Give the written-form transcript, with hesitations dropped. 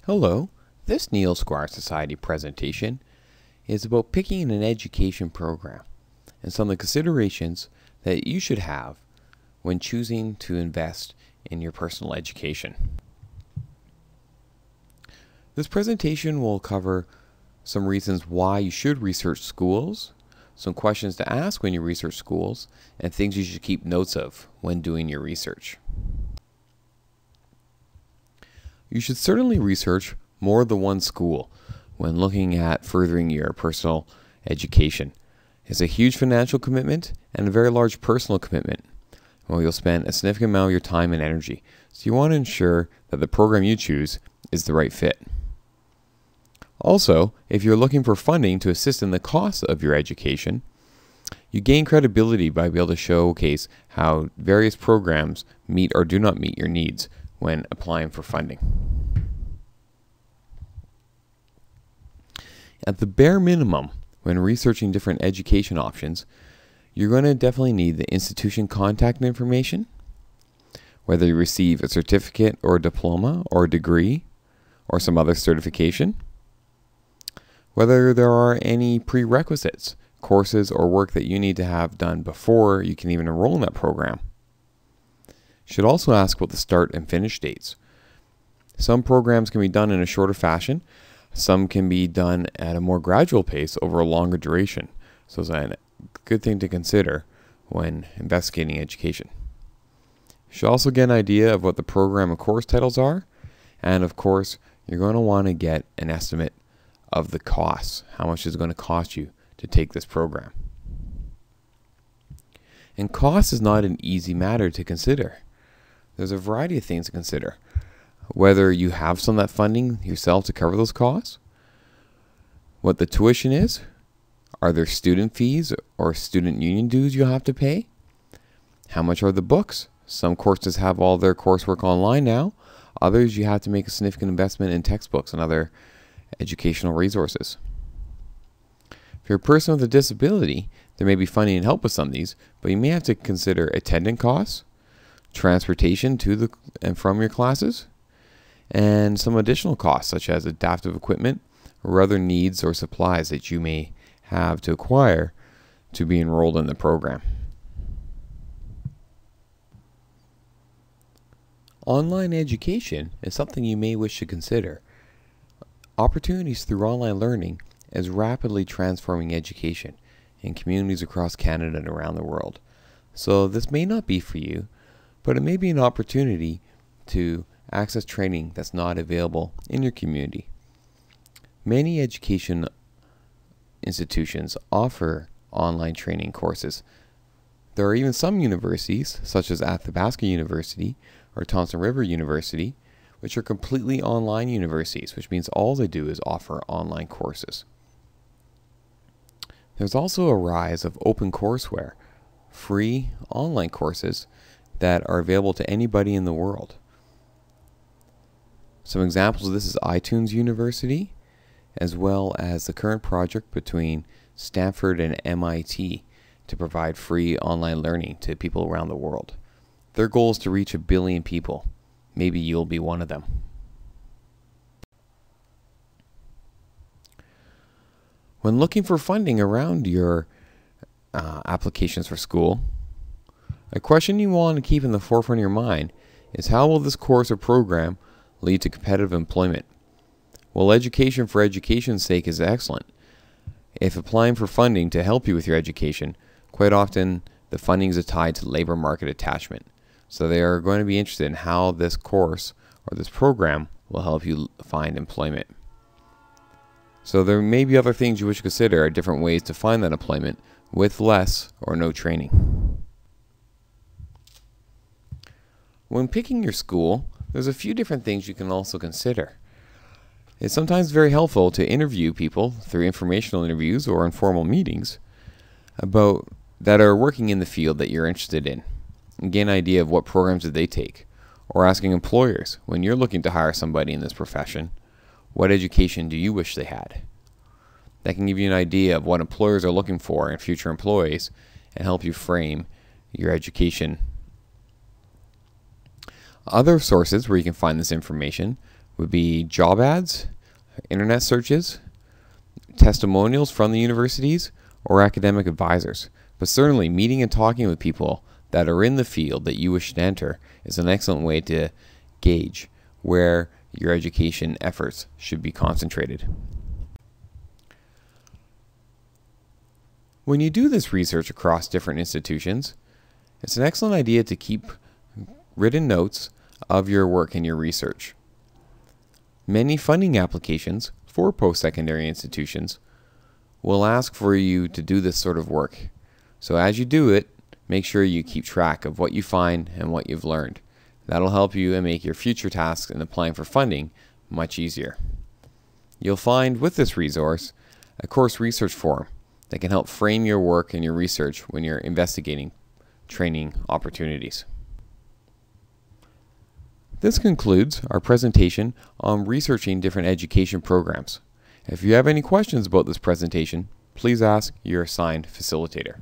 Hello, this Neil Squire Society presentation is about picking an education program and some of the considerations that you should have when choosing to invest in your personal education. This presentation will cover some reasons why you should research schools, some questions to ask when you research schools, and things you should keep notes of when doing your research. You should certainly research more than one school when looking at furthering your personal education. It's a huge financial commitment and a very large personal commitment where you'll spend a significant amount of your time and energy. So you want to ensure that the program you choose is the right fit. Also, if you're looking for funding to assist in the cost of your education, you gain credibility by being able to showcase how various programs meet or do not meet your needs when applying for funding. At the bare minimum, when researching different education options, you're going to definitely need the institution contact information, whether you receive a certificate or a diploma or a degree or some other certification, whether there are any prerequisites, courses or work that you need to have done before you can even enroll in that program. You should also ask about the start and finish dates. Some programs can be done in a shorter fashion. Some can be done at a more gradual pace over a longer duration. So it's a good thing to consider when investigating education. You should also get an idea of what the program and course titles are. And of course, you're going to want to get an estimate of the costs. How much is it going to cost you to take this program? And cost is not an easy matter to consider. There's a variety of things to consider. Whether you have some of that funding yourself to cover those costs, what the tuition is, are there student fees or student union dues you'll have to pay? How much are the books? Some courses have all their coursework online now. Others you have to make a significant investment in textbooks and other educational resources. If you're a person with a disability, there may be funding and help with some of these, but you may have to consider attendant costs, transportation to and from your classes, and some additional costs such as adaptive equipment or other needs or supplies that you may have to acquire to be enrolled in the program. Online education is something you may wish to consider. Opportunities through online learning is rapidly transforming education in communities across Canada and around the world. So this may not be for you, but it may be an opportunity to access training that's not available in your community. Many education institutions offer online training courses. There are even some universities, such as Athabasca University or Thompson River University, which are completely online universities, which means all they do is offer online courses. There's also a rise of open courseware, free online courses that are available to anybody in the world. Some examples of this is iTunes University, as well as the current project between Stanford and MIT to provide free online learning to people around the world. Their goal is to reach 1 billion people. Maybe you'll be one of them. When looking for funding around your applications for school, a question you want to keep in the forefront of your mind is, how will this course or program lead to competitive employment? Well, education for education's sake is excellent. If applying for funding to help you with your education, quite often the funding is tied to labor market attachment. So they are going to be interested in how this course or this program will help you find employment. So there may be other things you wish to consider are different ways to find that employment with less or no training. When picking your school, there's a few different things you can also consider. It's sometimes very helpful to interview people through informational interviews or informal meetings that are working in the field that you're interested in, and gain an idea of what programs did they take, or asking employers, when you're looking to hire somebody in this profession, what education do you wish they had? That can give you an idea of what employers are looking for in future employees and help you frame your education. Other sources where you can find this information would be job ads, internet searches, testimonials from the universities, or academic advisors. But certainly meeting and talking with people that are in the field that you wish to enter is an excellent way to gauge where your education efforts should be concentrated. When you do this research across different institutions, it's an excellent idea to keep written notes of your work and your research. Many funding applications for post-secondary institutions will ask for you to do this sort of work. So as you do it, make sure you keep track of what you find and what you've learned. That'll help you and make your future tasks in applying for funding much easier. You'll find with this resource a course research forum that can help frame your work and your research when you're investigating training opportunities. This concludes our presentation on researching different education programs. If you have any questions about this presentation, please ask your assigned facilitator.